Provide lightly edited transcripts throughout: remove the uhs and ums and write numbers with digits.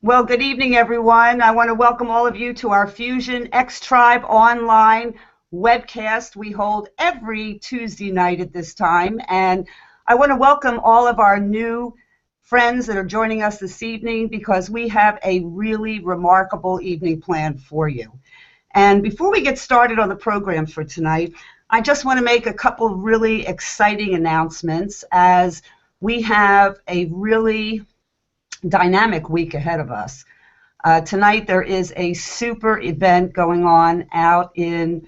Well, good evening, everyone. I want to welcome all of you to our Fusion X Tribe online webcast we hold every Tuesday night at this time. And I want to welcome all of our new friends that are joining us this evening because we have a really remarkable evening planned for you. And before we get started on the program for tonight, I just want to make a couple really exciting announcements as we have a really dynamic week ahead of us. Tonight there is a super event going on out in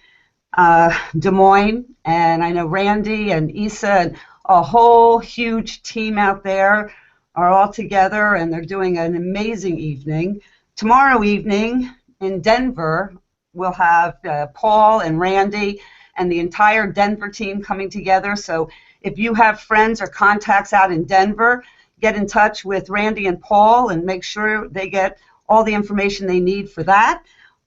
Des Moines, and I know Randy and Issa and a whole huge team out there are all together, and they're doing an amazing evening. Tomorrow evening in Denver, we'll have Paul and Randy and the entire Denver team coming together. So if you have friends or contacts out in Denver, get in touch with Randy and Paul and make sure they get all the information they need for that.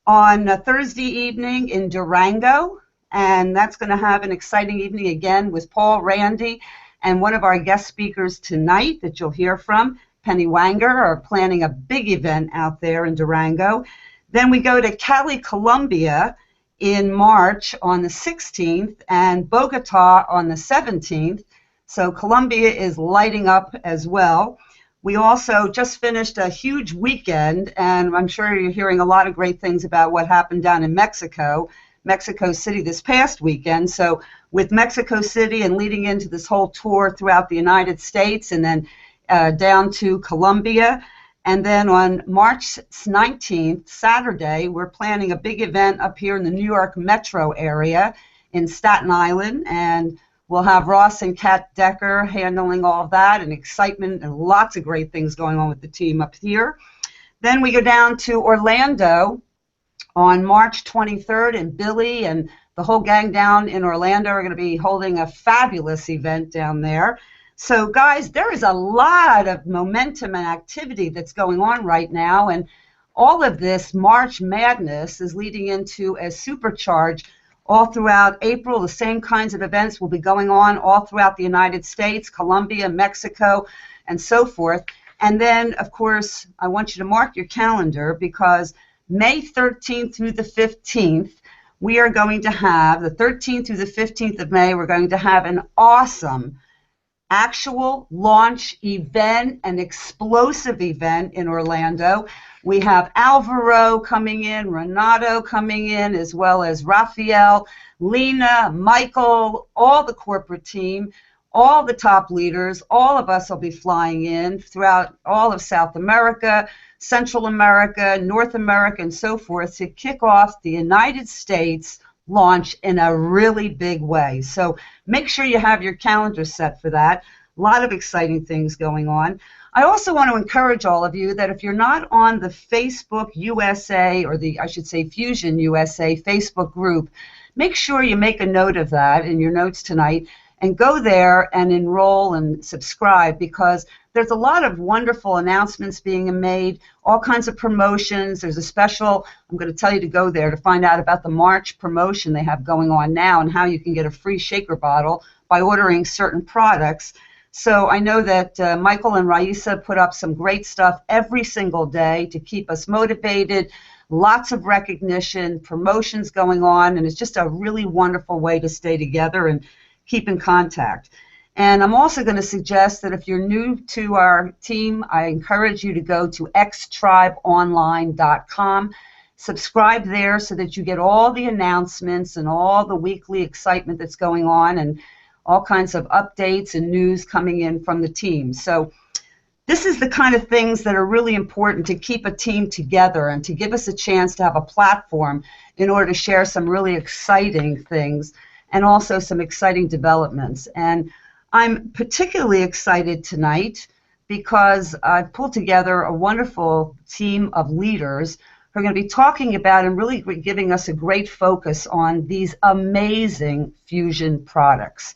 On Thursday evening in Durango, and that's going to have an exciting evening again with Paul, Randy, and one of our guest speakers tonight that you'll hear from, Penny Wanger, are planning a big event out there in Durango. Then we go to Cali, Colombia in March on the 16th and Bogota on the 17th. So Colombia is lighting up as well. We also just finished a huge weekend, and I'm sure you're hearing a lot of great things about what happened down in Mexico City this past weekend. So with Mexico City and leading into this whole tour throughout the United States and then down to Colombia. And then on March 19th, Saturday, we're planning a big event up here in the New York metro area in Staten Island, and we'll have Ross and Kat Decker handling all of that and excitement and lots of great things going on with the team up here. Then we go down to Orlando on March 23rd, and Billy and the whole gang down in Orlando are going to be holding a fabulous event down there. So guys, there is a lot of momentum and activity that's going on right now, and all of this March madness is leading into a supercharge all throughout April. The same kinds of events will be going on all throughout the United States, Colombia, Mexico, and so forth. And then, of course, I want you to mark your calendar because May 13th through the 15th, we are going to have, the 13th through the 15th of May, we're going to have an awesome actual launch event, an explosive event in Orlando. We have Alvaro coming in, Renato coming in, as well as Rafael, Lena, Michael, all the corporate team, all the top leaders. All of us will be flying in throughout all of South America, Central America, North America, and so forth to kick off the United States launch in a really big way. So make sure you have your calendar set for that. A lot of exciting things going on. I also want to encourage all of you that if you're not on the Facebook USA, or the, I should say, Fusion USA Facebook group, make sure you make a note of that in your notes tonight and go there and enroll and subscribe, because there's a lot of wonderful announcements being made, all kinds of promotions. There's a special, I'm going to tell you to go there to find out about the March promotion they have going on now and how you can get a free shaker bottle by ordering certain products. So I know that Michael and Raisa put up some great stuff every single day to keep us motivated, lots of recognition, promotions going on, and it's just a really wonderful way to stay together and keep in contact. And I'm also going to suggest that if you're new to our team, I encourage you to go to xtribeonline.com. Subscribe there so that you get all the announcements and all the weekly excitement that's going on and all kinds of updates and news coming in from the team. So this is the kind of things that are really important to keep a team together and to give us a chance to have a platform in order to share some really exciting things and also some exciting developments. And I'm particularly excited tonight because I've pulled together a wonderful team of leaders who are going to be talking about and really giving us a great focus on these amazing Fusion products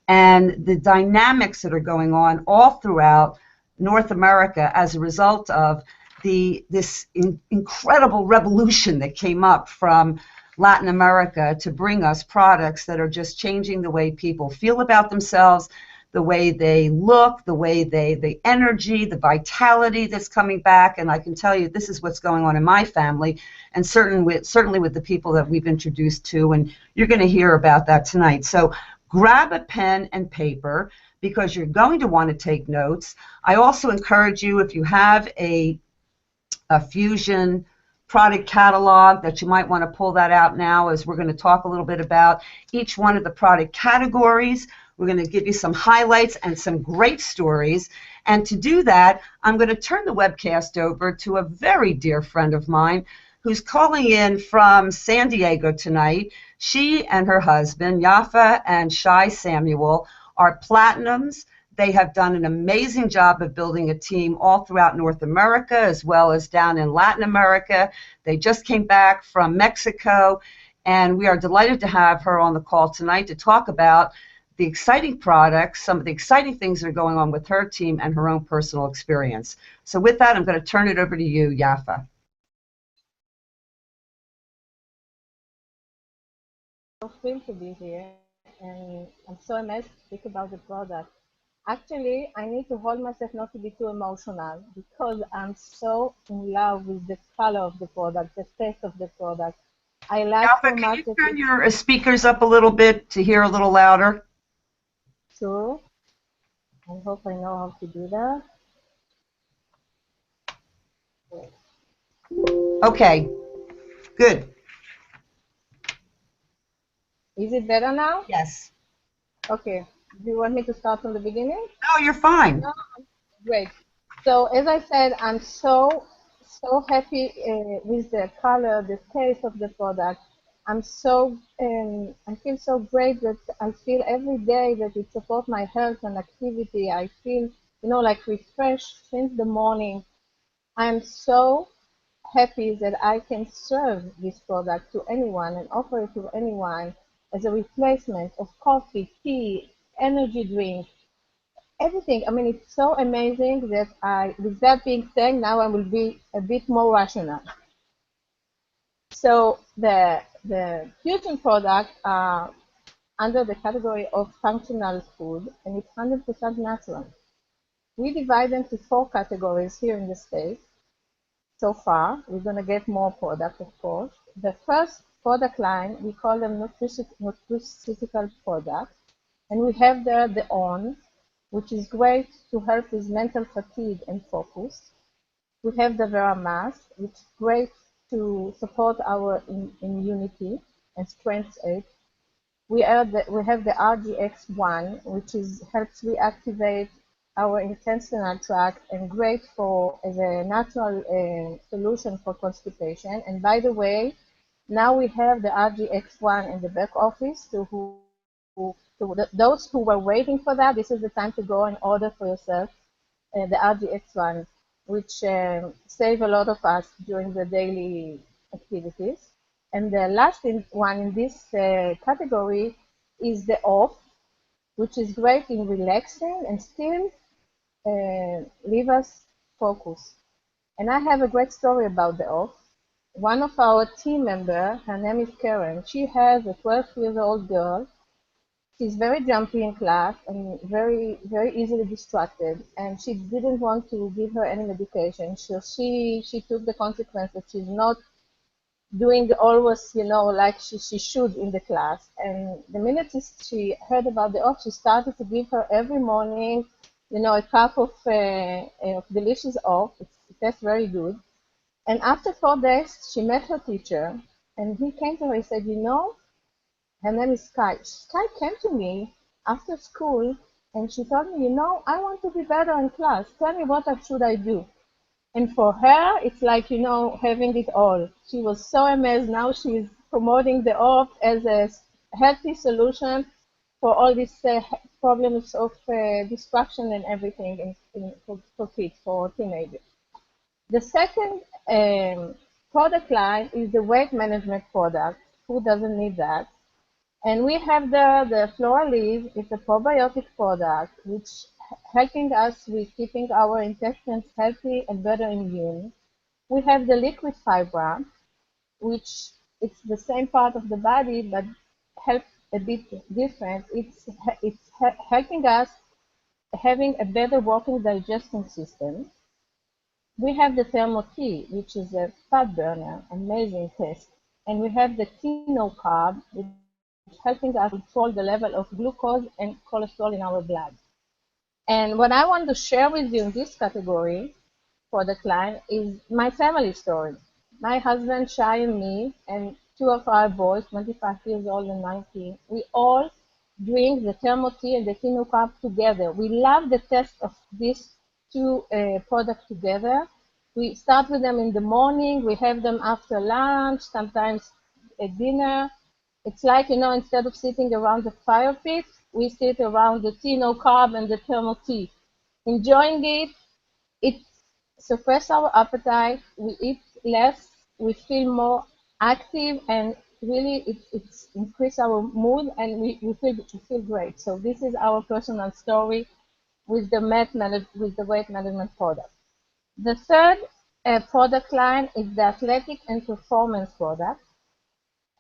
and the dynamics that are going on all throughout North America as a result of this incredible revolution that came up from Latin America to bring us products that are just changing the way people feel about themselves, the way they look, the way the energy, the vitality that's coming back. And I can tell you this is what's going on in my family, and certainly with the people that we've introduced to, and you're going to hear about that tonight. So grab a pen and paper because you're going to want to take notes. I also encourage you, if you have a Fusion product catalog, that you might want to pull that out now, as we're going to talk a little bit about each one of the product categories. We're going to give you some highlights and some great stories. And to do that, I'm going to turn the webcast over to a very dear friend of mine who's calling in from San Diego tonight. She and her husband, Yafa and Shai Samuel, are platinums. They have done an amazing job of building a team all throughout North America as well as down in Latin America. They just came back from Mexico, and we are delighted to have her on the call tonight to talk about the exciting products, some of the exciting things that are going on with her team, and her own personal experience. So with that, I'm going to turn it over to you, Yafa. So thrilled to be here, and I'm so amazed to speak about the product. Actually, I need to hold myself not to be too emotional because I'm so in love with the color of the product, the taste of the product. I like Yafa, so can you much that turn it's your speakers up a little bit to hear a little louder? true. I hope I know how to do that. Okay, good. Is it better now? Yes. Okay. Do you want me to start from the beginning? No, you're fine. No? Great. So as I said, I'm so happy with the color, the taste of the product. I feel so great that I feel every day that it supports my health and activity. I feel, like refreshed since the morning. I'm so happy that I can serve this product to anyone and offer it to anyone as a replacement of coffee, tea, energy drink, everything. I mean, it's so amazing that with that being said, now I will be a bit more rational. So the Fusion products are under the category of functional food, and it's 100% natural. We divide them to four categories here in the States. So far, we're going to get more products, of course. The first product line, we call them nutraceutical products. And we have there the ON, which is great to help with mental fatigue and focus. We have the Vera Mass, which is great to support our immunity and strength aid. We have the RGX1, which helps reactivate our intestinal tract and great as a natural solution for constipation. And by the way, now we have the RGX1 in the back office those who were waiting for that. This is the time to go and order for yourself the RGX1, which save a lot of us during the daily activities. And the last one in this category is the off, which is great in relaxing and still leave us focused. And I have a great story about the off. One of our team members, her name is Karen, she has a 12-year-old girl. She's very jumpy in class and very, very easily distracted, and she didn't want to give her any medication. So she took the consequence that she's not doing always, like she should in the class. And the minute she heard about the off, she started to give her every morning, a cup of delicious off. It tastes very good. And after 4 days, she met her teacher, and he came to her and said, her name is Sky. Sky came to me after school and she told me, I want to be better in class. Tell me what should I do? And for her, it's like, having it all. She was so amazed. Now she's promoting the OP as a healthy solution for all these problems of distraction and everything for kids, for teenagers. The second product line is the weight management product. Who doesn't need that? And we have the Flora Leaf. It's a probiotic product which helping us with keeping our intestines healthy and better immune. We have the liquid fiber, which it's the same part of the body but helps a bit different. It's helping us having a better working digestion system. We have the thermo tea, which is a fat burner, amazing taste. And we have the no carb, which helping us control the level of glucose and cholesterol in our blood. And what I want to share with you in this category for the client is my family story. My husband, Shai, and me, and two of our boys, 25 years old and 19, we all drink the thermo tea and the no carb together. We love the taste of these two products together. We start with them in the morning, we have them after lunch, sometimes at dinner. It's like, instead of sitting around the fire pit, we sit around the no carb and the thermo tea, enjoying it. It suppresses our appetite, we eat less, we feel more active, and really it's increased our mood, and we feel great. So this is our personal story with the weight management product. The third product line is the athletic and performance product.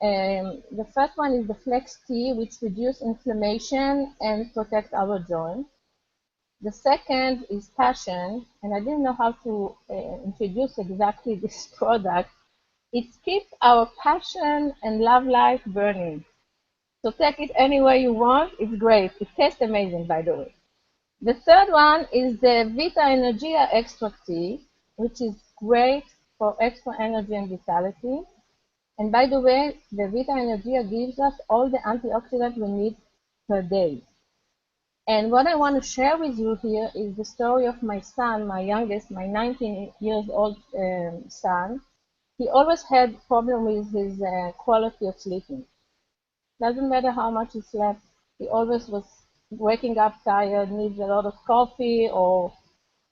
The first one is the Flex Tea, which reduces inflammation and protect our joints. The second is Passion, and I didn't know how to introduce exactly this product. It keeps our passion and love life burning. So take it anywhere you want. It's great. It tastes amazing, by the way. The third one is the Vita Energia Extra Tea, which is great for extra energy and vitality. And by the way, the Vita Energia gives us all the antioxidants we need per day. And what I want to share with you here is the story of my son, my youngest, my 19 years old son. He always had problem with his quality of sleeping. Doesn't matter how much he slept, he always was waking up tired, needs a lot of coffee or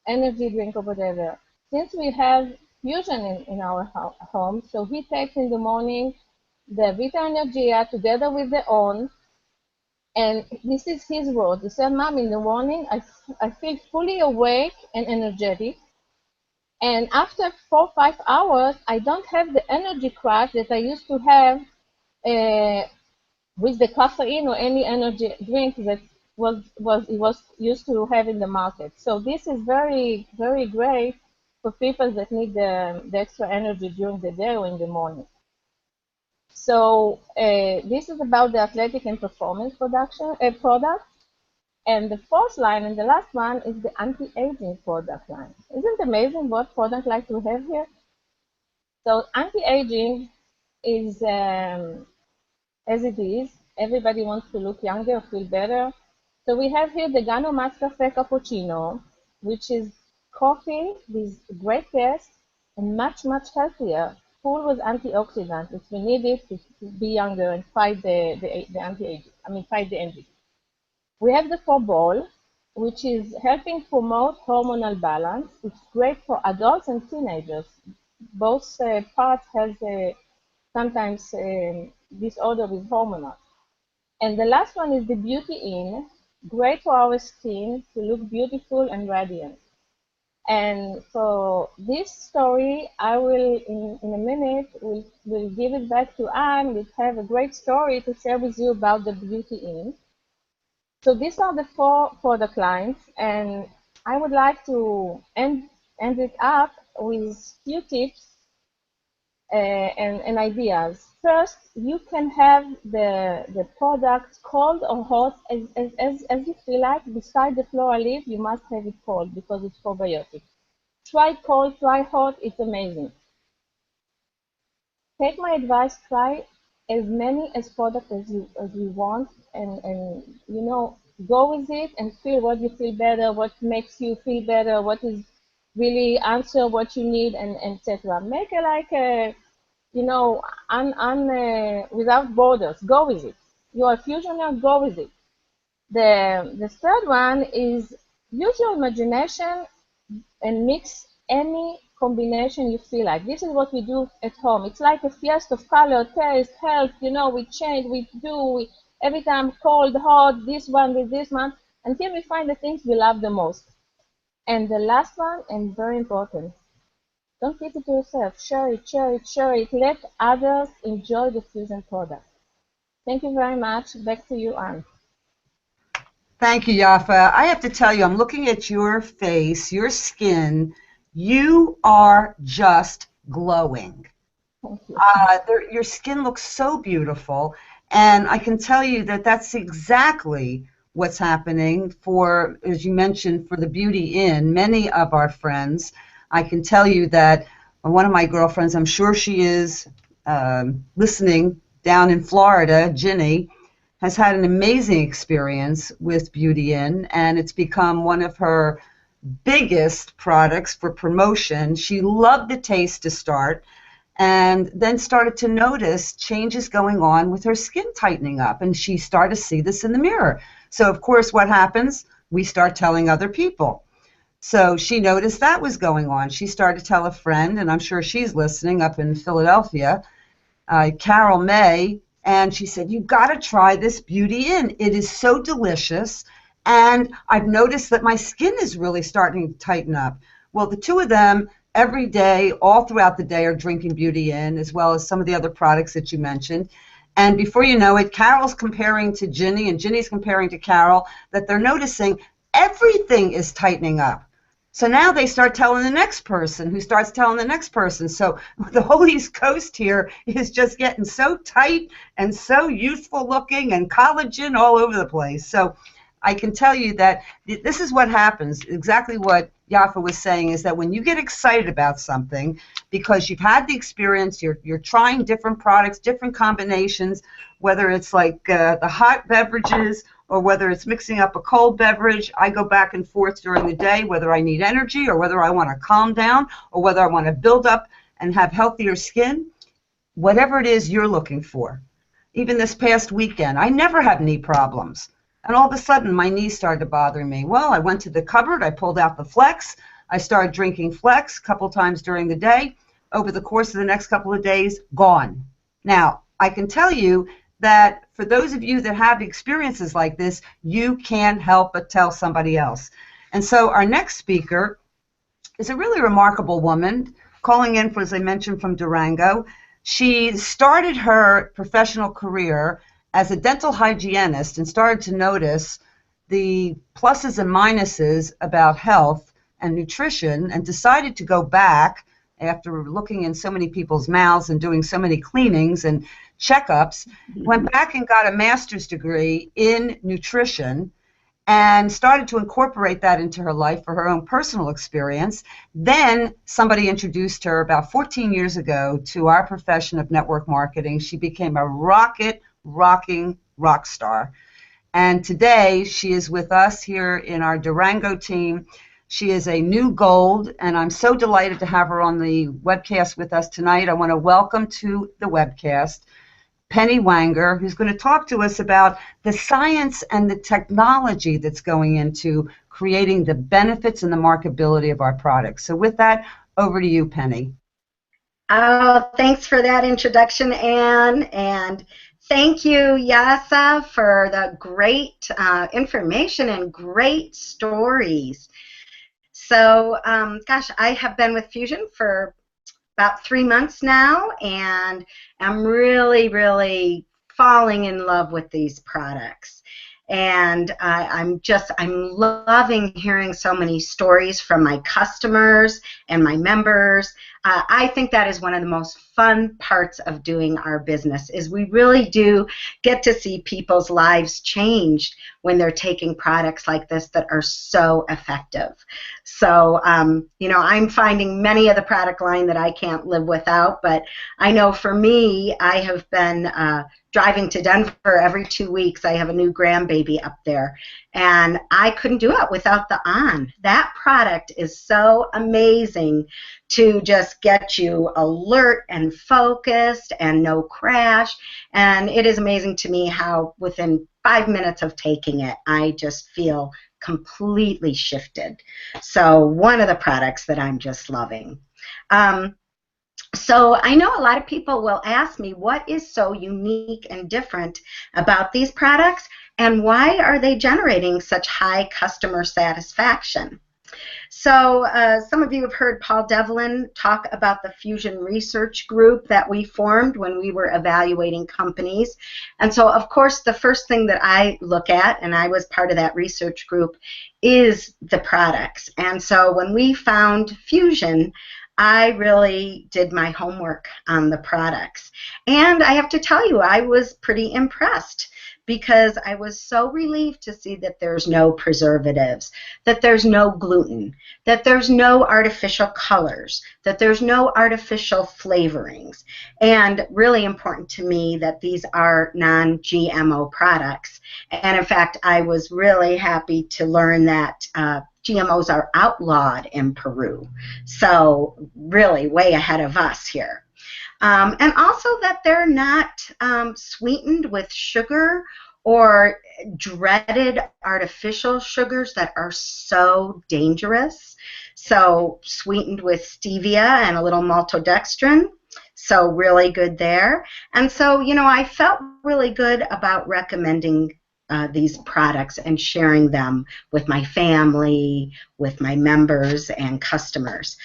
energy drink or whatever. Since we have fusion in our home, so he takes in the morning the Vita Energia together with the ON, and this is his word. He said, Mom, in the morning, I feel fully awake and energetic. And after 4 or 5 hours, I don't have the energy crash that I used to have with the caffeine or any energy drink that he was used to have in the market. So this is very, very great for people that need the extra energy during the day or in the morning. So this is about the athletic and performance product. And the fourth line and the last one is the anti-aging product line. Isn't it amazing what product like we have here? So anti-aging is, as it is, everybody wants to look younger, feel better. So we have here the Gano Mascafe Cappuccino, which is coffee with great taste and much, much healthier, full with antioxidants, which we need it to be younger and fight the anti-aging, fight the aging. We have the 4 ball, which is helping promote hormonal balance. It's great for adults and teenagers. Both parts has sometimes disorder with hormonal. And the last one is the Beauty In, great for our skin to look beautiful and radiant. And for this story, I will, in a minute, will give it back to Anne. We have a great story to share with you about the Beauty In. So these are the 4 product lines, and I would like to end it up with few tips and ideas. First, you can have the product cold or hot as you feel like. Beside the floral leaf, you must have it cold because it's probiotic. Try cold, try hot, it's amazing. Take my advice, try as many as products as you want, and go with it and feel what you feel better, what makes you feel better, what is really answer what you need, and etc. Make it like a without borders. Go with it. You are a fusioner, go with it. The third one is use your imagination and mix any combination you feel like. This is what we do at home. It's like a fiesta of color, taste, health. We change, every time cold, hot, this one with this one, until we find the things we love the most. And the last one, and very important, don't keep it to yourself. Share it, share it, share it. Let others enjoy the fusion product. Thank you very much. Back to you, Anne. Thank you, Yafa. I have to tell you, I'm looking at your face, your skin. You are just glowing. Thank you. Your skin looks so beautiful, and I can tell you that that's exactly what's happening for, as you mentioned, for the Beauty Inn. Many of our friends, I can tell you that one of my girlfriends, I'm sure she is listening down in Florida, Ginny, has had an amazing experience with Beauty Inn, and it's become one of her biggest products for promotion. She loved the taste to start, and then started to notice changes going on with her skin tightening up, and she started to see this in the mirror. So of course, what happens? We start telling other people. So she noticed that was going on. She started to tell a friend, and I'm sure she's listening up in Philadelphia, Carol May, and she said, "You got to try this Beauty Inn. It is so delicious, and I've noticed that my skin is really starting to tighten up." Well, the two of them every day, all throughout the day, are drinking Beauty Inn, as well as some of the other products that you mentioned. And before you know it, Carol's comparing to Ginny, and Ginny's comparing to Carol, that they're noticing everything is tightening up. So now they start telling the next person, who starts telling the next person. So the whole East Coast here is just getting so tight and so youthful looking and collagen all over the place. So I can tell you that this is what happens. Exactly what Yafa was saying is that when you get excited about something because you've had the experience, you're trying different products, different combinations, whether it's like the hot beverages or whether it's mixing up a cold beverage. I go back and forth during the day, whether I need energy or whether I want to calm down or whether I want to build up and have healthier skin, whatever it is you're looking for. Even this past weekend, I never had knee problems. And all of a sudden, my knees started to bother me. Well, I went to the cupboard, I pulled out the Flex, I started drinking Flex a couple times during the day. Over the course of the next couple of days, gone. Now, I can tell you that for those of you that have experiences like this, you can't help but tell somebody else. And so our next speaker is a really remarkable woman, calling in, for, as I mentioned, from Durango. She started her professional career as a dental hygienist and started to notice the pluses and minuses about health and nutrition, and decided to go back after looking in so many people's mouths and doing so many cleanings and checkups, went back and got a master's degree in nutrition and started to incorporate that into her life for her own personal experience. Then somebody introduced her about 14 years ago to our profession of network marketing. She became a rocking rock star. And today she is with us here in our Durango team. She is a new gold, and I'm so delighted to have her on the webcast with us tonight. I want to welcome to the webcast Penny Wanger, who's going to talk to us about the science and the technology that's going into creating the benefits and the marketability of our products. So with that, over to you, Penny. Oh, thanks for that introduction, Anne, and thank you, Yasa, for the great information and great stories. So, gosh, I have been with Fusion for about 3 months now, and I'm really falling in love with these products. And I'm loving hearing so many stories from my customers and my members. I think that is one of the most fun parts of doing our business, is we really do get to see people's lives changed when they're taking products like this that are so effective. So, you know, I'm finding many of the product line that I can't live without, but I know for me, I have been driving to Denver every 2 weeks. I have a new grandbaby up there, and I couldn't do it without the On. That product is so amazing to just get you alert and focused and no crash, and it is amazing to me how within 5 minutes of taking it, I just feel completely shifted. So one of the products that I'm just loving. So I know a lot of people will ask me, what is so unique and different about these products, and why are they generating such high customer satisfaction? So some of you have heard Paul Devlin talk about the Fusion Research Group that we formed when we were evaluating companies. And so, of course, the first thing that I look at, and I was part of that research group, is the products. And so when we found Fusion, I really did my homework on the products. And I have to tell you, I was pretty impressed, because I was so relieved to see that there's no preservatives, that there's no gluten, that there's no artificial colors, that there's no artificial flavorings, and really important to me that these are non-GMO products. And in fact, I was really happy to learn that GMOs are outlawed in Peru, so really way ahead of us here. And also that they're not sweetened with sugar or dreaded artificial sugars that are so dangerous. So sweetened with stevia and a little maltodextrin. So really good there. And so, you know, I felt really good about recommending these products and sharing them with my family, with my members and customers.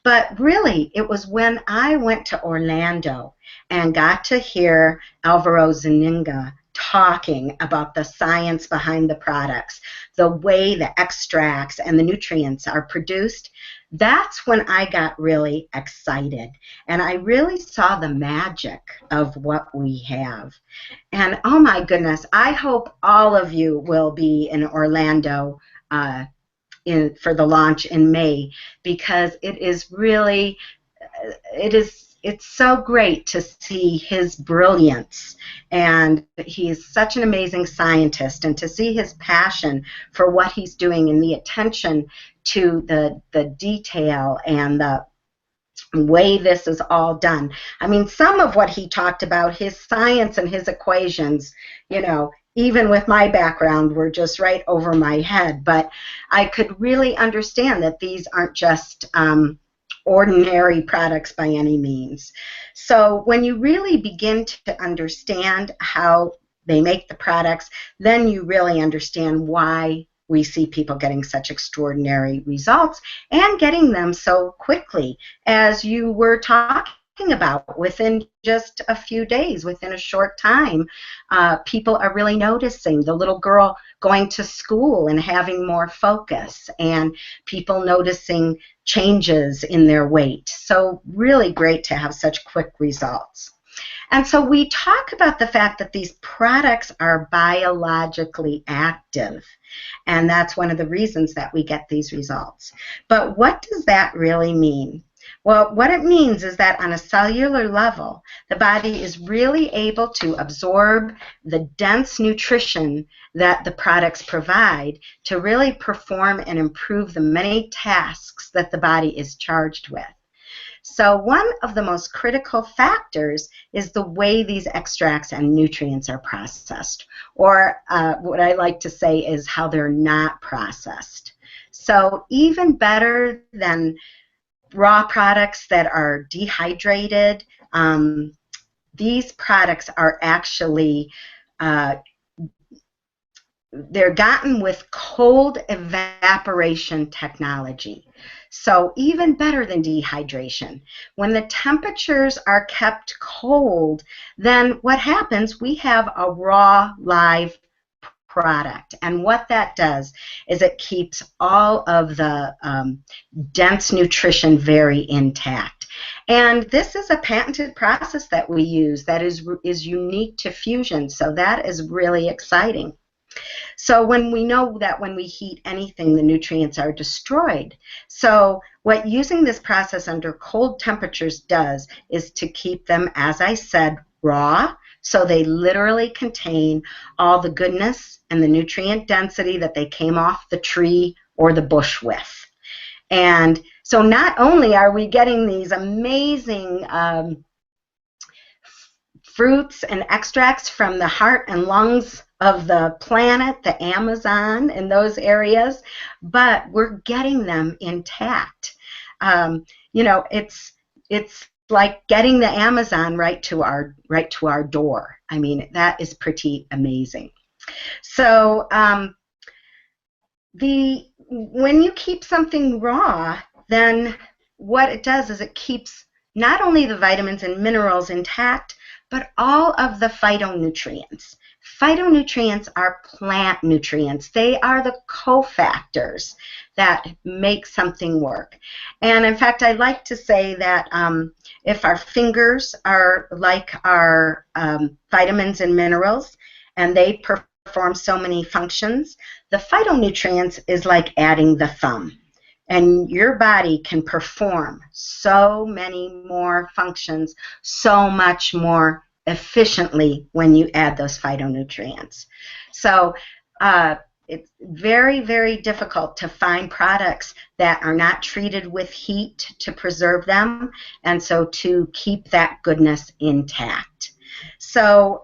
But really, it was when I went to Orlando and got to hear Alvaro Zuniga talking about the science behind the products, the way the extracts and the nutrients are produced, that's when I got really excited. And I really saw the magic of what we have. And oh my goodness, I hope all of you will be in Orlando for the launch in May, because it is really, it's so great to see his brilliance, and he's such an amazing scientist, and to see his passion for what he's doing and the attention to the detail and the way this is all done. I mean, some of what he talked about, his science and his equations, you know, even with my background, were just right over my head. But I could really understand that these aren't just ordinary products by any means. So when you really begin to understand how they make the products, then you really understand why we see people getting such extraordinary results and getting them so quickly, as you were talking about. Within just a few days, within a short time, people are really noticing. The little girl going to school and having more focus, and people noticing changes in their weight. So really great to have such quick results. And so we talk about the fact that these products are biologically active, and that's one of the reasons that we get these results. But what does that really mean? Well, what it means is that on a cellular level, the body is really able to absorb the dense nutrition that the products provide to really perform and improve the many tasks that the body is charged with. So one of the most critical factors is the way these extracts and nutrients are processed, or what I like to say is how they're not processed. So even better than raw products that are dehydrated, these products are actually they're gotten with cold evaporation technology. So even better than dehydration. When the temperatures are kept cold, then what happens, we have a raw, live product. And what that does is it keeps all of the dense nutrition very intact. And this is a patented process that we use that is unique to Fusion. So that is really exciting. So when we know that when we heat anything, the nutrients are destroyed. So what using this process under cold temperatures does is to keep them, as I said, raw. So they literally contain all the goodness and the nutrient density that they came off the tree or the bush with. And so not only are we getting these amazing fruits and extracts from the heart and lungs of the planet, the Amazon, and those areas, but we're getting them intact. You know, it's like getting the Amazon right to our door. I mean, that is pretty amazing. So when you keep something raw, then what it does is it keeps not only the vitamins and minerals intact, but all of the phytonutrients. Phytonutrients are plant nutrients. They are the cofactors that make something work. And in fact, I like to say that if our fingers are like our vitamins and minerals, and they perform so many functions, the phytonutrients is like adding the thumb. And your body can perform so many more functions so much more efficiently when you add those phytonutrients. So it's very, very difficult to find products that are not treated with heat to preserve them, and so to keep that goodness intact. So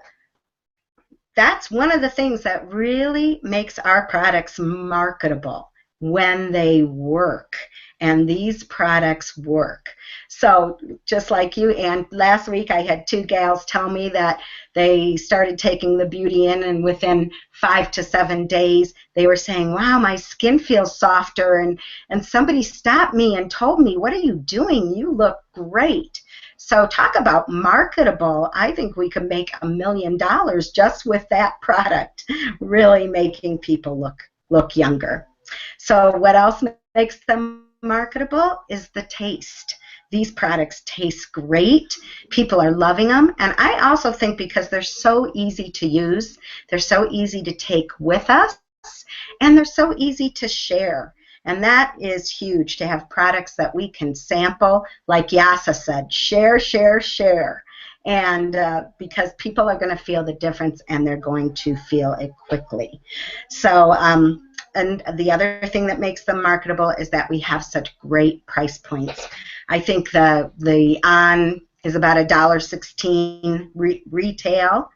that's one of the things that really makes our products marketable, when they work. And these products work. So just like you, and last week I had 2 gals tell me that they started taking the Beauty In, and within 5 to 7 days they were saying, wow, my skin feels softer, and somebody stopped me and told me, what are you doing? You look great. So talk about marketable. I think we could make $1 million just with that product, really making people look younger. So what else makes them marketable is the taste. These products taste great. People are loving them. And I also think because they're so easy to use, they're so easy to take with us, and they're so easy to share. And that is huge, to have products that we can sample. Like Yasa said, share, share, share. And because people are going to feel the difference, and they're going to feel it quickly. So, and the other thing that makes them marketable is that we have such great price points. I think the On is about $1.16 retail.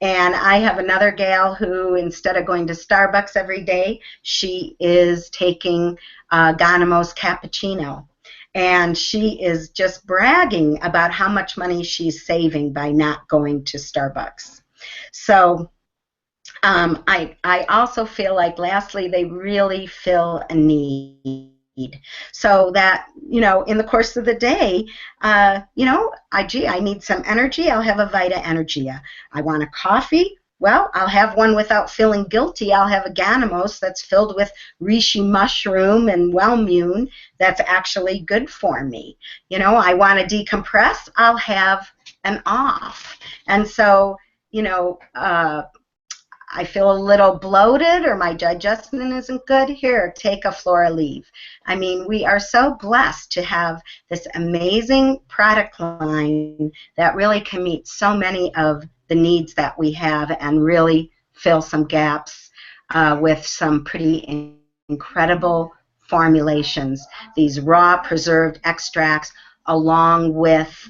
And I have another gal who, instead of going to Starbucks every day, she is taking Ganomo's cappuccino. And she is just bragging about how much money she's saving by not going to Starbucks. So I also feel like, lastly, they really fill a need. So that, in the course of the day, I need some energy, I'll have a Vita Energia. I want a coffee, well, I'll have one without feeling guilty. I'll have a Ganamos that's filled with reishi mushroom and Wellmune that's actually good for me. I want to decompress, I'll have an off. And so, I feel a little bloated, or my digestion isn't good, here, take a Flora Leave. I mean, we are so blessed to have this amazing product line that really can meet so many of the needs that we have, and really fill some gaps with some pretty incredible formulations. These raw preserved extracts, along with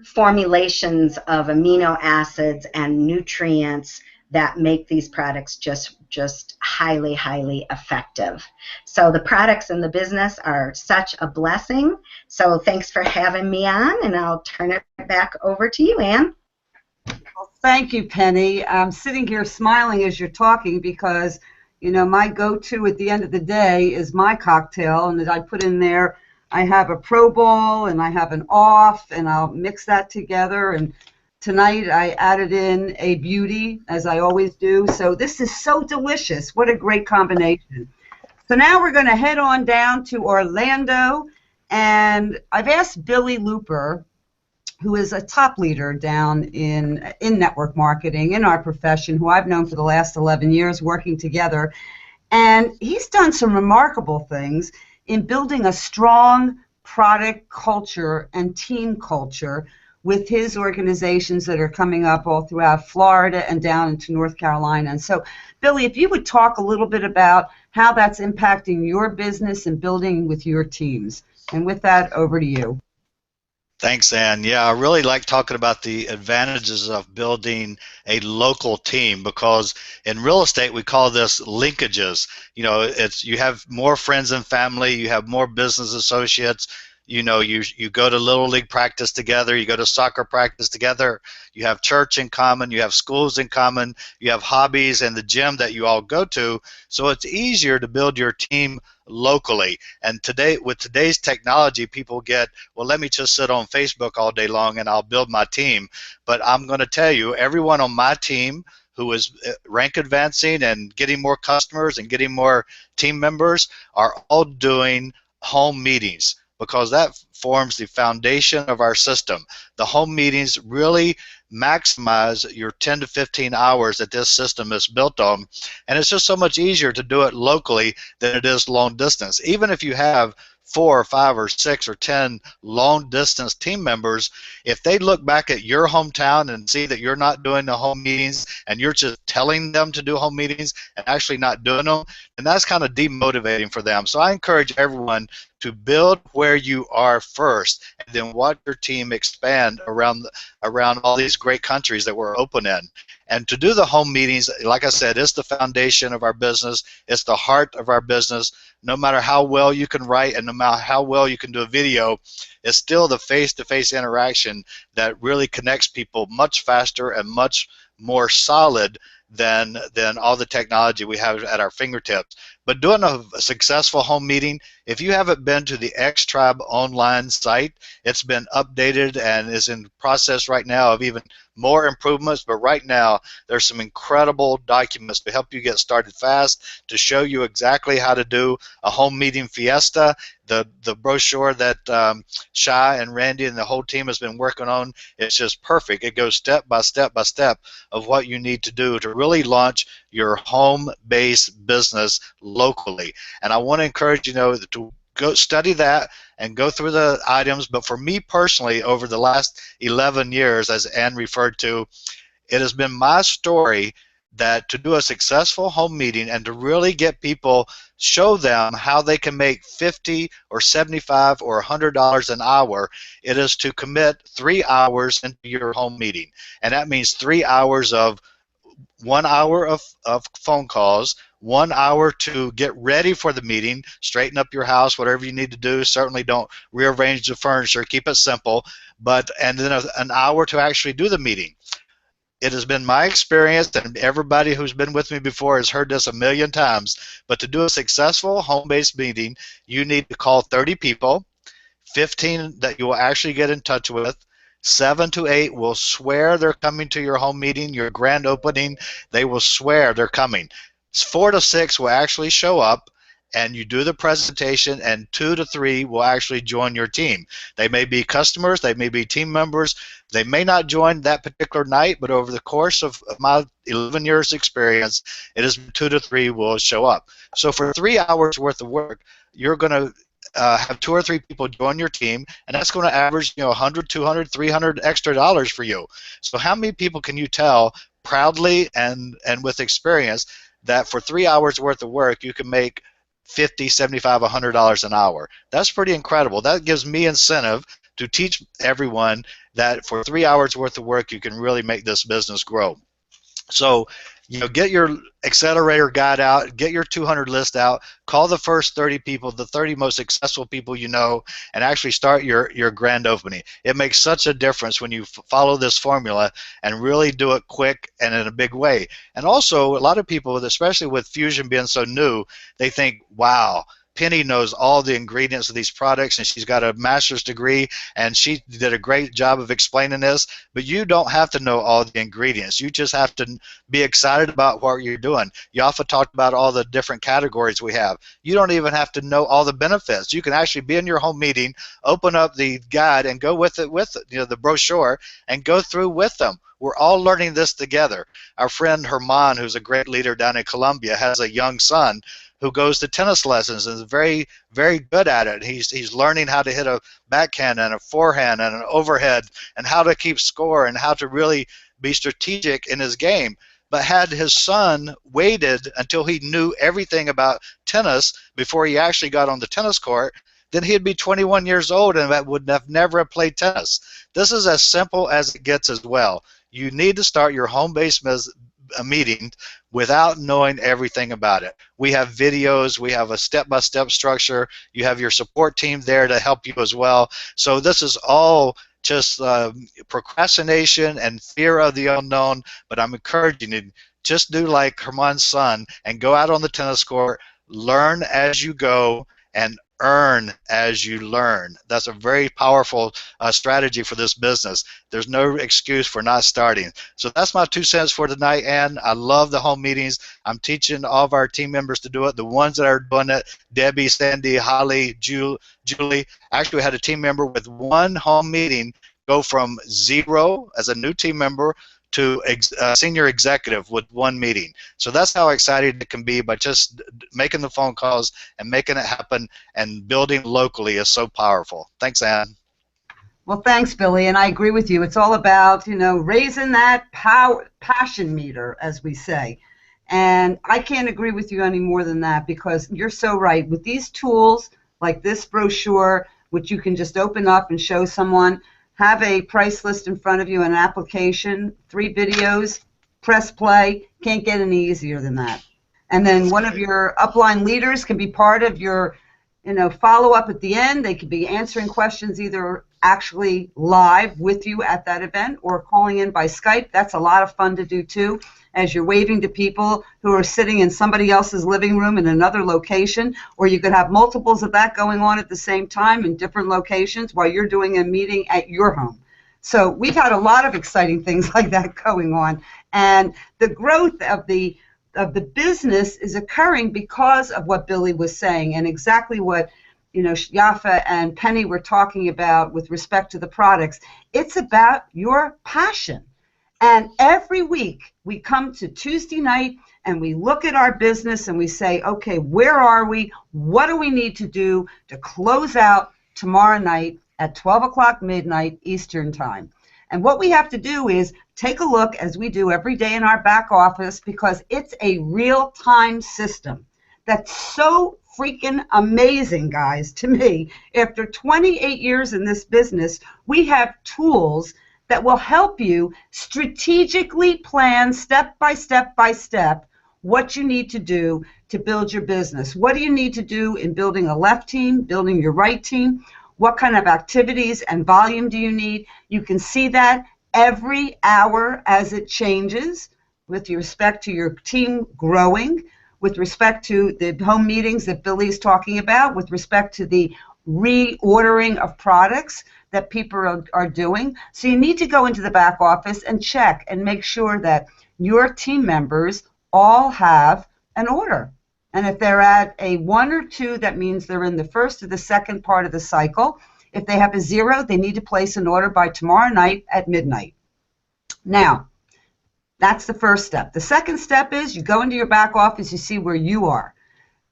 formulations of amino acids and nutrients that make these products just highly, highly effective. So the products in the business are such a blessing. So thanks for having me on, and I'll turn it back over to you, Ann. Well, thank you, Penny. I'm sitting here smiling as you're talking, because my go-to at the end of the day is my cocktail, and as I put in there, I have a Pro Bowl and I have an off, and I'll mix that together. And tonight I added in a beauty, as I always do. So this is so delicious. What a great combination. So now we're going to head on down to Orlando, and I've asked Billy Looper, who is a top leader down in network marketing in our profession, who I've known for the last 11 years working together. And he's done some remarkable things in building a strong product culture and team culture with his organizations that are coming up all throughout Florida and down into North Carolina. And so, Billy, if you would talk a little bit about how that's impacting your business and building with your teams. And with that, over to you. Thanks, Ann. Yeah, I really like talking about the advantages of building a local team, because in real estate we call this linkages. You have more friends and family, you have more business associates, You go to little league practice together, you go to soccer practice together, you have church in common, you have schools in common, you have hobbies and the gym that you all go to. So it's easier to build your team locally. And today, with today's technology, people get, well, let me just sit on Facebook all day long and I'll build my team. But I'm going to tell you, everyone on my team who is rank advancing and getting more customers and getting more team members are all doing home meetings, because that forms the foundation of our system. The home meetings really maximize your 10 to 15 hours that this system is built on, and it's just so much easier to do it locally than it is long distance. Even if you have 4 or 5 or 6 or 10 long distance team members, if they look back at your hometown and see that you're not doing the home meetings and you're just telling them to do home meetings and actually not doing them, and that's kind of demotivating for them. So I encourage everyone to build where you are first, and then watch your team expand around all these great countries that we're open in. And to do the home meetings, like I said, it's the foundation of our business. It's the heart of our business. No matter how well you can write and no matter how well you can do a video, it's still the face-to-face interaction that really connects people much faster and much more solid than all the technology we have at our fingertips. But doing a successful home meeting, if you haven't been to the Xtribe online site, it's been updated and is in process right now of even more improvements. But right now, there's some incredible documents to help you get started fast, to show you exactly how to do a home meeting fiesta. The brochure that Shai and Randy and the whole team has been working on, it's just perfect. It goes step by step by step of what you need to do to really launch your home-based business locally. And I want to encourage you to go study that and go through the items. But for me personally, over the last 11 years, as Ann referred to, it has been my story that to do a successful home meeting and to really get people, show them how they can make $50 or $75 or $100 an hour, it is to commit 3 hours into your home meeting. And that means 3 hours of 1 hour of phone calls, 1 hour to get ready for the meeting, straighten up your house, whatever you need to do. Certainly don't rearrange the furniture, keep it simple, and then an hour to actually do the meeting. It has been my experience, and everybody who's been with me before has heard this a million times, but to do a successful home-based meeting, you need to call 30 people, 15 that you will actually get in touch with, 7 to 8 will swear they're coming to your home meeting, your grand opening. They will swear they're coming. 4 to 6 will actually show up, and you do the presentation, and 2 to 3 will actually join your team. They may be customers, they may be team members, they may not join that particular night, but over the course of my 11 years experience, it is 2 to 3 will show up. So for 3 hours worth of work, you're going to have 2 or 3 people join your team, and that's going to average 100, 200, 300 extra dollars for you. So how many people can you tell proudly and with experience that for 3 hours worth of work you can make $50, $75, $100 an hour? That's pretty incredible. That gives me incentive to teach everyone that for 3 hours worth of work you can really make this business grow. So get your accelerator guide out, get your 200 list out, call the first 30 people, the 30 most successful people you know, and actually start your grand opening. It makes such a difference when you follow this formula and really do it quick and in a big way. And also, a lot of people, especially with Fusion being so new, they think, wow, Penny knows all the ingredients of these products, and she's got a master's degree, and she did a great job of explaining this. But you don't have to know all the ingredients. You just have to be excited about what you're doing. Yafa talked about all the different categories we have. You don't even have to know all the benefits. You can actually be in your home meeting, open up the guide, and go with it, the brochure, and go through with them. We're all learning this together. Our friend Herman, who's a great leader down in Colombia, has a young son who goes to tennis lessons and is very, very good at it. He's learning how to hit a backhand and a forehand and an overhead and how to keep score and how to really be strategic in his game. But had his son waited until he knew everything about tennis before he actually got on the tennis court, then he'd be 21 years old and would have never played tennis. This is as simple as it gets as well. You need to start your home-based a meeting without knowing everything about it. We have videos, we have a step-by-step structure, you have your support team there to help you as well. So this is all just procrastination and fear of the unknown, but I'm encouraging you, just do like Herman's son and go out on the tennis court, learn as you go, and earn as you learn. That's a very powerful strategy for this business. There's no excuse for not starting. So that's my 2 cents for tonight, Ann. I love the home meetings. I'm teaching all of our team members to do it. The ones that are doing it, Debbie, Sandy, Holly, Julie. Actually, we had a team member with 1 home meeting go from 0 as a new team member to senior executive with 1 meeting. So that's how excited it can be by just making the phone calls and making it happen, and building locally is so powerful. Thanks, Ann. Well, thanks, Billy, and I agree with you. It's all about, raising that passion meter, as we say. And I can't agree with you any more than that, because you're so right. With these tools, like this brochure, which you can just open up and show someone, have a price list in front of you, an application, 3 videos, press play. Can't get any easier than that. And then one of your upline leaders can be part of your, follow-up at the end. They could be answering questions either actually live with you at that event or calling in by Skype. That's a lot of fun to do too, as you're waving to people who are sitting in somebody else's living room in another location, or you could have multiples of that going on at the same time in different locations while you're doing a meeting at your home. So we've had a lot of exciting things like that going on, and the growth of the business is occurring because of what Billy was saying, and exactly what Yafa and Penny were talking about with respect to the products. It's about your passion. And every week we come to Tuesday night and we look at our business and we say, okay, where are we? What do we need to do to close out tomorrow night at 12 o'clock midnight Eastern time? And what we have to do is take a look, as we do every day in our back office, because it's a real-time system that's so freaking amazing, guys, to me. After 28 years in this business, we have tools that will help you strategically plan step by step by step what you need to do to build your business. What do you need to do in building a left team, building your right team? What kind of activities and volume do you need? You can see that every hour as it changes with respect to your team growing, with respect to the home meetings that Billy's talking about, with respect to the reordering of products that people are doing. So you need to go into the back office and check and make sure that your team members all have an order. And if they're at a 1 or 2, that means they're in the first or the second part of the cycle. If they have a 0, they need to place an order by tomorrow night at midnight. Now, that's the first step. The second step is you go into your back office, you see where you are.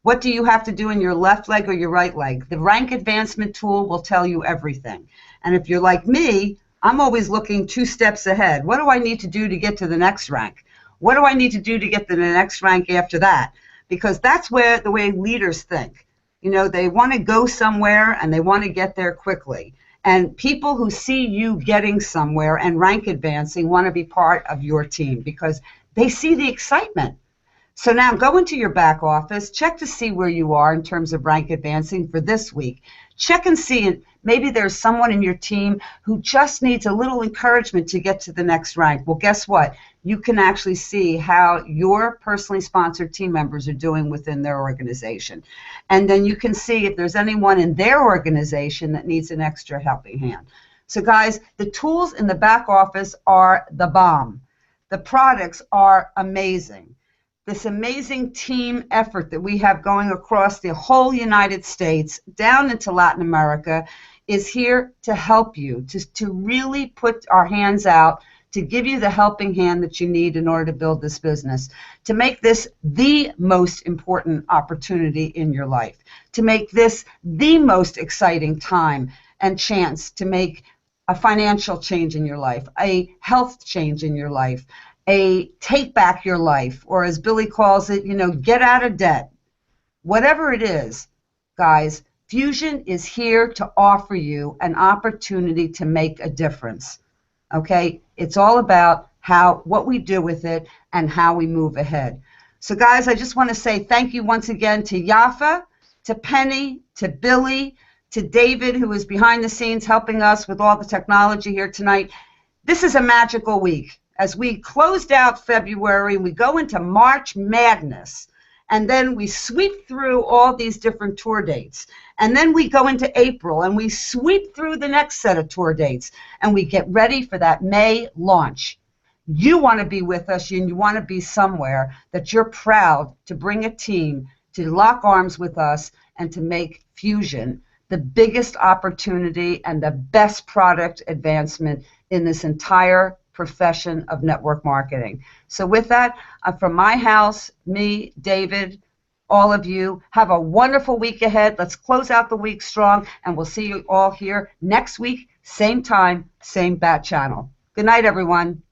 What do you have to do in your left leg or your right leg? The rank advancement tool will tell you everything. And if you're like me, I'm always looking 2 steps ahead. What do I need to do to get to the next rank? What do I need to do to get to the next rank after that? Because that's where the way leaders think. They want to go somewhere and they want to get there quickly. And people who see you getting somewhere and rank advancing want to be part of your team because they see the excitement. So now go into your back office, check to see where you are in terms of rank advancing for this week. Check and see, maybe there's someone in your team who just needs a little encouragement to get to the next rank. Well, guess what? You can actually see how your personally sponsored team members are doing within their organization. And then you can see if there's anyone in their organization that needs an extra helping hand. So guys, the tools in the back office are the bomb. The products are amazing. This amazing team effort that we have going across the whole United States down into Latin America is here to help you, to really put our hands out, to give you the helping hand that you need in order to build this business, to make this the most important opportunity in your life, to make this the most exciting time and chance to make a financial change in your life, a health change in your life, a take back your life, or as Billy calls it, get out of debt. Whatever it is, guys, Fusion is here to offer you an opportunity to make a difference. Okay? It's all about what we do with it and how we move ahead. So guys, I just want to say thank you once again to Yafa, to Penny, to Billy, to David, who is behind the scenes helping us with all the technology here tonight. This is a magical week. As we closed out February, we go into March Madness, and then we sweep through all these different tour dates. And then we go into April, and we sweep through the next set of tour dates, and we get ready for that May launch. You want to be with us, and you want to be somewhere that you're proud to bring a team to lock arms with us and to make Fusion the biggest opportunity and the best product advancement in this entire profession of network marketing. So with that, from my house, me, David, all of you, have a wonderful week ahead. Let's close out the week strong, and we'll see you all here next week, same time, same bat channel. Good night, everyone.